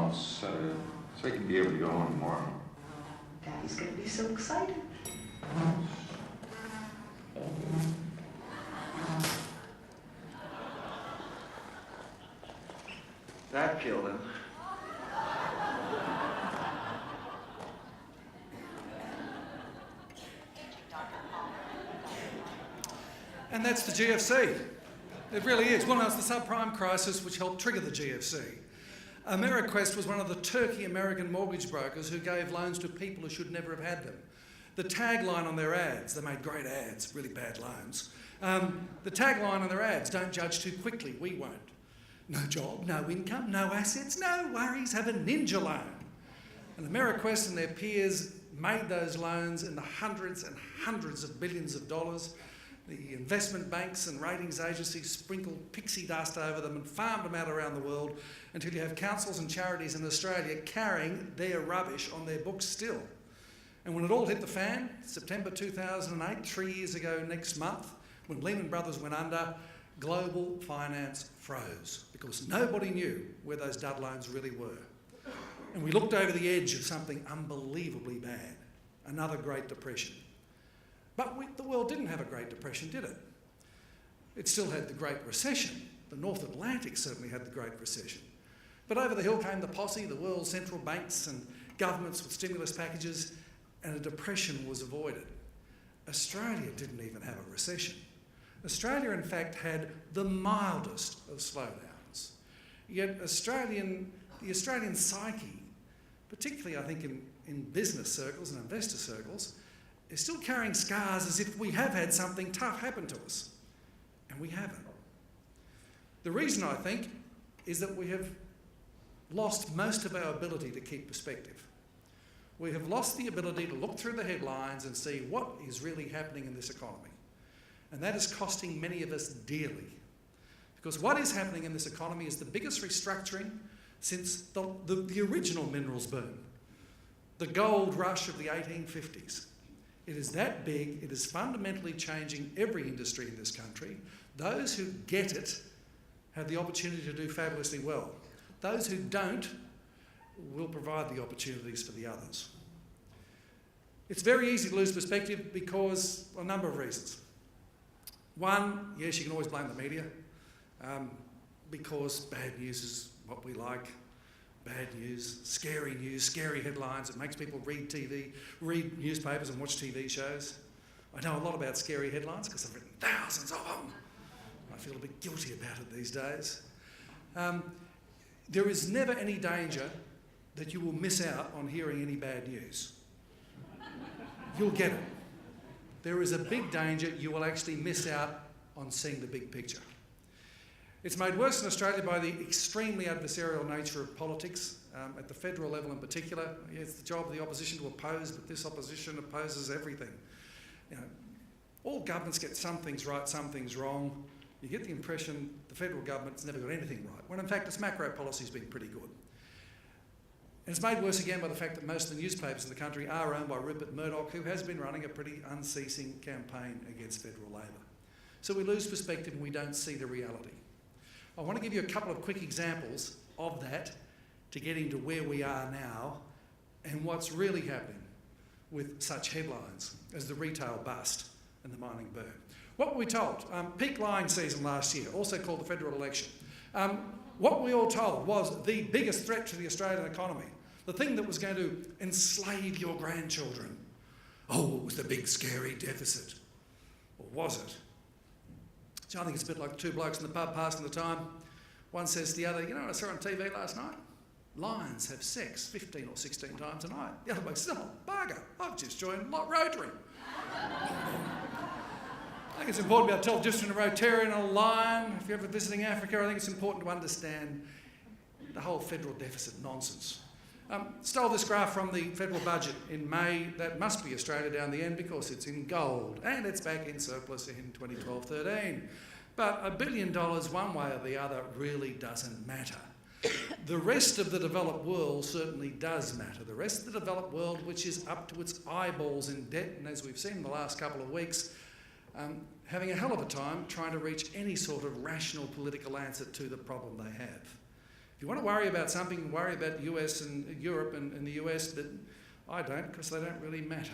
house so I can be able to go home tomorrow. Daddy's going to be so excited. That killed him. And that's the GFC. It really is. Well, no, it's the subprime crisis which helped trigger the GFC. Ameriquest was one of the Turkey American mortgage brokers who gave loans to people who should never have had them. The tagline on their ads, they made great ads, really bad loans. The tagline on their ads, don't judge too quickly, we won't. No job, no income, no assets, no worries, have a ninja loan. And Ameriquest and their peers made those loans in the hundreds and hundreds of billions of dollars. The investment banks and ratings agencies sprinkled pixie dust over them and farmed them out around the world until you have councils and charities in Australia carrying their rubbish on their books still. And when it all hit the fan, September 2008, 3 years ago next month, when Lehman Brothers went under, global finance froze because nobody knew where those dud loans really were. And we looked over the edge of something unbelievably bad, another Great Depression. But the world didn't have a Great Depression, did it? It still had the Great Recession. The North Atlantic certainly had the Great Recession. But over the hill came the posse, the world's central banks and governments with stimulus packages, and a depression was avoided. Australia didn't even have a recession. Australia, in fact, had the mildest of slowdowns. Yet the Australian psyche, particularly I think in business circles and investor circles, is still carrying scars as if we have had something tough happen to us. And we haven't. The reason, I think, is that we have lost most of our ability to keep perspective. We have lost the ability to look through the headlines and see what is really happening in this economy. And that is costing many of us dearly. Because what is happening in this economy is the biggest restructuring since the original minerals boom, the gold rush of the 1850s. It is that big, it is fundamentally changing every industry in this country. Those who get it have the opportunity to do fabulously well. Those who don't will provide the opportunities for the others. It's very easy to lose perspective because of a number of reasons. One, yes, you can always blame the media because bad news is what we like. Bad news, scary headlines. It makes people read newspapers and watch TV shows. I know a lot about scary headlines because I've written thousands of them. I feel a bit guilty about it these days. There is never any danger that you will miss out on hearing any bad news. You'll get it. There is a big danger you will actually miss out on seeing the big picture. It's made worse in Australia by the extremely adversarial nature of politics, at the federal level in particular. It's the job of the opposition to oppose, but this opposition opposes everything. You know, all governments get some things right, some things wrong. You get the impression the federal government's never got anything right, when in fact its macro policy's been pretty good. And it's made worse again by the fact that most of the newspapers in the country are owned by Rupert Murdoch, who has been running a pretty unceasing campaign against federal Labor. So we lose perspective and we don't see the reality. I want to give you a couple of quick examples of that to get into where we are now and what's really happening with such headlines as the retail bust and the mining boom. What were we told? Peak lying season last year, also called the federal election. What we all told was the biggest threat to the Australian economy, the thing that was going to enslave your grandchildren. Oh, it was the big scary deficit. Or was it? So I think it's a bit like two blokes in the pub passing the time. One says to the other, you know what I saw on TV last night? Lions have sex 15 or 16 times a night. The other bloke says, oh, bugger, I've just joined Rotary. I think it's important to be able to tell the difference between a Rotarian and a lion. If you're ever visiting Africa, I think it's important to understand the whole federal deficit nonsense. Stole this graph from the federal budget in May. That must be Australia down the end because it's in gold and it's back in surplus in 2012-13. But $1 billion one way or the other really doesn't matter. The rest of the developed world certainly does matter. The rest of the developed world, which is up to its eyeballs in debt, and as we've seen in the last couple of weeks, having a hell of a time trying to reach any sort of rational political answer to the problem they have. If you want to worry about something, worry about US and Europe and the US, but I don't, because they don't really matter.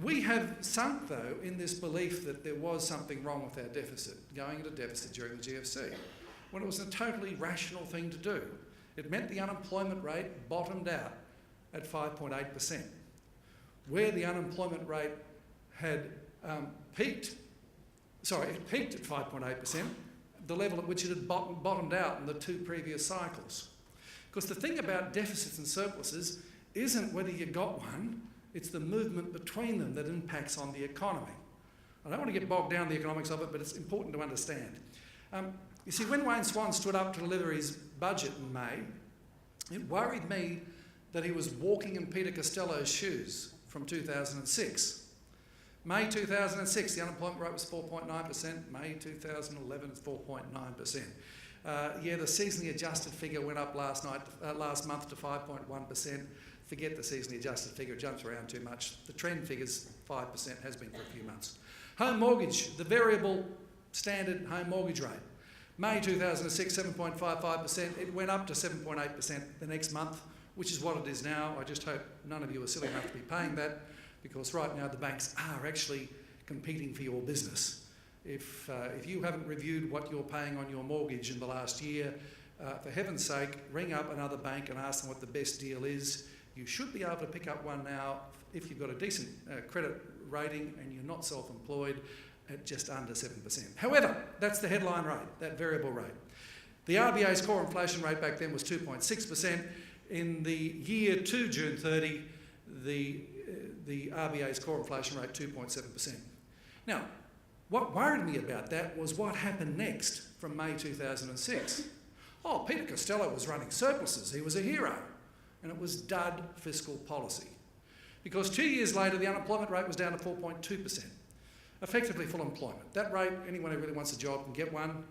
We have sunk, though, in this belief that there was something wrong with our deficit, going into deficit during the GFC, when it was a totally rational thing to do. It meant the unemployment rate bottomed out at 5.8%. Where the unemployment rate had peaked at 5.8%, the level at which it had bottomed out in the two previous cycles. Because the thing about deficits and surpluses isn't whether you got one, it's the movement between them that impacts on the economy. I don't want to get bogged down in the economics of it, but it's important to understand. You see, when Wayne Swan stood up to deliver his budget in May, it worried me that he was walking in Peter Costello's shoes from 2006. May 2006, the unemployment rate was 4.9%. May 2011, it's 4.9%. The seasonally adjusted figure went up last month to 5.1%. Forget the seasonally adjusted figure, it jumps around too much. The trend figure's 5%, has been for a few months. Home mortgage, the variable standard home mortgage rate. May 2006, 7.55%. It went up to 7.8% the next month, which is what it is now. I just hope none of you are silly enough to be paying that, because right now the banks are actually competing for your business. If you haven't reviewed what you're paying on your mortgage in the last year, for heaven's sake, ring up another bank and ask them what the best deal is. You should be able to pick up one now if you've got a decent credit rating and you're not self-employed at just under 7%. However, that's the headline rate, that variable rate. The RBA's core inflation rate back then was 2.6%. In the year to June 30, the RBA's core inflation rate 2.7%. Now, what worried me about that was what happened next from May 2006. Oh, Peter Costello was running surpluses. He was a hero. And it was dud fiscal policy. Because 2 years later, the unemployment rate was down to 4.2%. Effectively full employment. That rate, anyone who really wants a job can get one.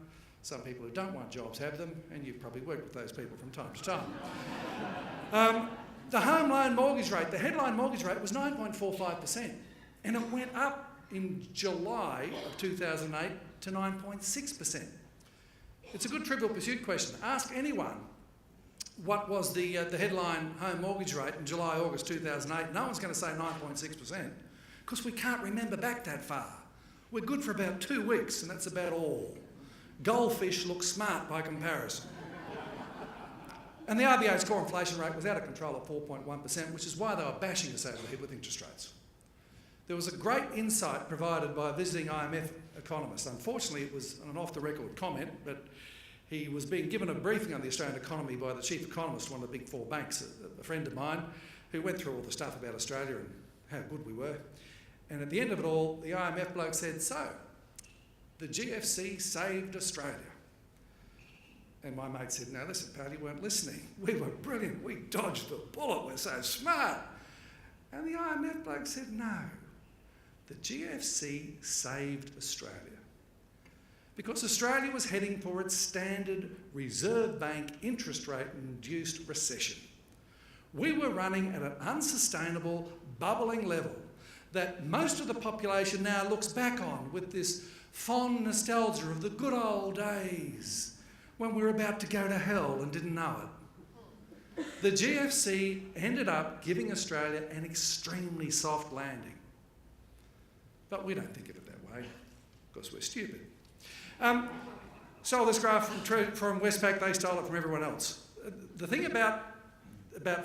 Some people who don't want jobs have them, and you've probably worked with those people from time to time. The home loan mortgage rate, the headline mortgage rate was 9.45%. And it went up in July of 2008 to 9.6%. It's a good Trivial Pursuit question. Ask anyone what was the headline home mortgage rate in July, August 2008. No one's going to say 9.6%, because we can't remember back that far. We're good for about 2 weeks, and that's about all. Goldfish look smart by comparison. And the RBA's core inflation rate was out of control at 4.1%, which is why they were bashing us over the head with interest rates. There was a great insight provided by a visiting IMF economist. Unfortunately, it was an off-the-record comment, but he was being given a briefing on the Australian economy by the chief economist of one of the big four banks, a friend of mine, who went through all the stuff about Australia and how good we were. And at the end of it all, the IMF bloke said, so, the GFC saved Australia. And my mate said, no, listen, pal, you weren't listening. We were brilliant. We dodged the bullet. We're so smart. And the IMF bloke said, no, the GFC saved Australia. Because Australia was heading for its standard Reserve Bank interest rate-induced recession. We were running at an unsustainable, bubbling level that most of the population now looks back on with this fond nostalgia of the good old days when we were about to go to hell and didn't know it. The GFC ended up giving Australia an extremely soft landing. But we don't think of it that way, because we're stupid. Stole this graph from Westpac, they stole it from everyone else. The thing about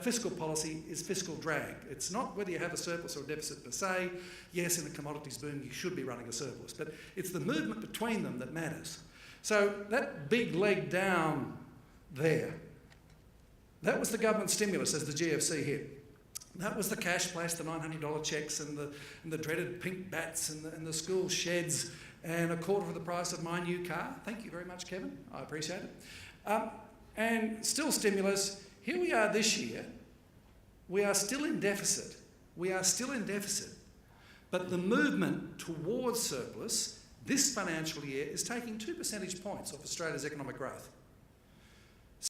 fiscal policy is fiscal drag. It's not whether you have a surplus or a deficit per se. Yes, in a commodities boom, you should be running a surplus, but it's the movement between them that matters. So that big leg down there, that was the government stimulus as the GFC hit. That was the cash flash, the $900 cheques and the dreaded pink bats and the school sheds and a quarter of the price of my new car. Thank you very much, Kevin. I appreciate it. And still stimulus. Here we are this year. We are still in deficit. But the movement towards surplus this financial year is taking 2 percentage points off Australia's economic growth.